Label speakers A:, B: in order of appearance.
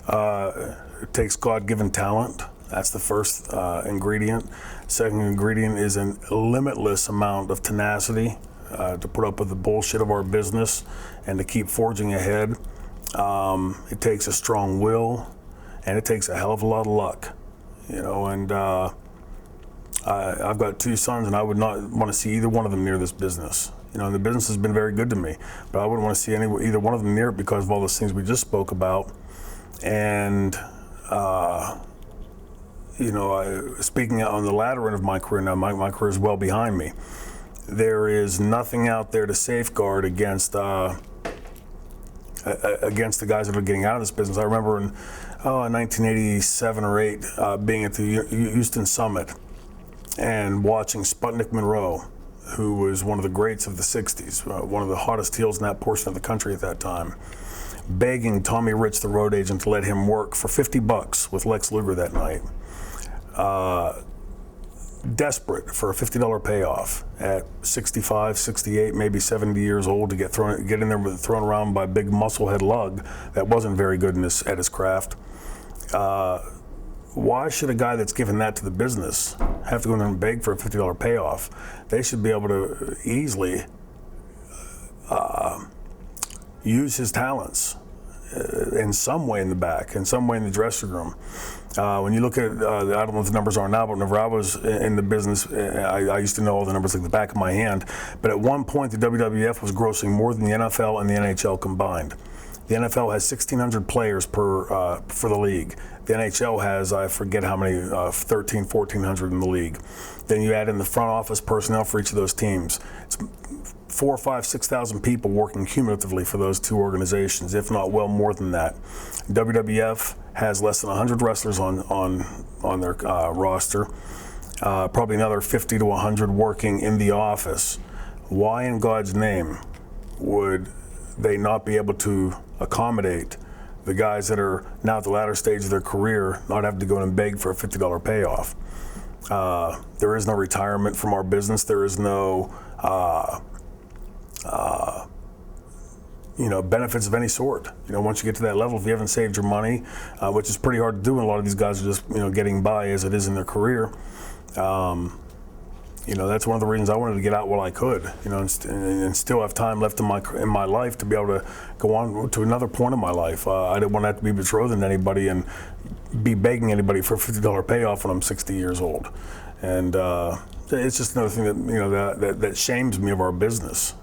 A: It takes God-given talent. That's the first ingredient. Second ingredient is a limitless amount of tenacity to put up with the bullshit of our business and to keep forging ahead. It takes a strong will, and it takes a hell of a lot of luck, you know. And I've got 2 sons, and I would not want to see either one of them near this business. You know, the business has been very good to me, but I wouldn't want to see either one of them near it because of all those things we just spoke about. And you know, speaking on the latter end of my career now, my career is well behind me. There is nothing out there to safeguard against the guys that are getting out of this business. I remember in 1987 or 8 being at the Houston Summit and watching Sputnik Monroe, who was one of the greats of the 60s, one of the hottest heels in that portion of the country at that time, begging Tommy Rich, the road agent, to let him work for $50 with Lex Luger that night. Desperate for a $50 payoff at 65, 68, maybe 70 years old to get in there with thrown around by a big musclehead lug that wasn't very good at his craft. Why should a guy that's given that to the business have to go in there and beg for a $50 payoff? They should be able to easily use his talents in some way in the back, in some way in the dressing room. When you look at, I don't know what the numbers are now, but whenever I was in the business, I used to know all the numbers like the back of my hand. But at one point, the WWF was grossing more than the NFL and the NHL combined. The NFL has 1,600 players for the league. The NHL has, I forget how many, 1,400 in the league. Then you add in the front office personnel for each of those teams. It's 4,000, 5,000, 6,000 people working cumulatively for those 2 organizations, if not well more than that. WWF has less than 100 wrestlers on their roster, probably another 50 to 100 working in the office. Why in God's name would they not be able to accommodate the guys that are now at the latter stage of their career, not have to go and beg for a $50 payoff? There is no retirement from our business. There is no benefits of any sort. You know, once you get to that level, if you haven't saved your money, which is pretty hard to do, and a lot of these guys are just, getting by as it is in their career. That's one of the reasons I wanted to get out while I could, and still have time left in my life to be able to go on to another point in my life. I didn't want to have to be betrothed to anybody and be begging anybody for a $50 payoff when I'm 60 years old. And it's just another thing that, that shames me of our business.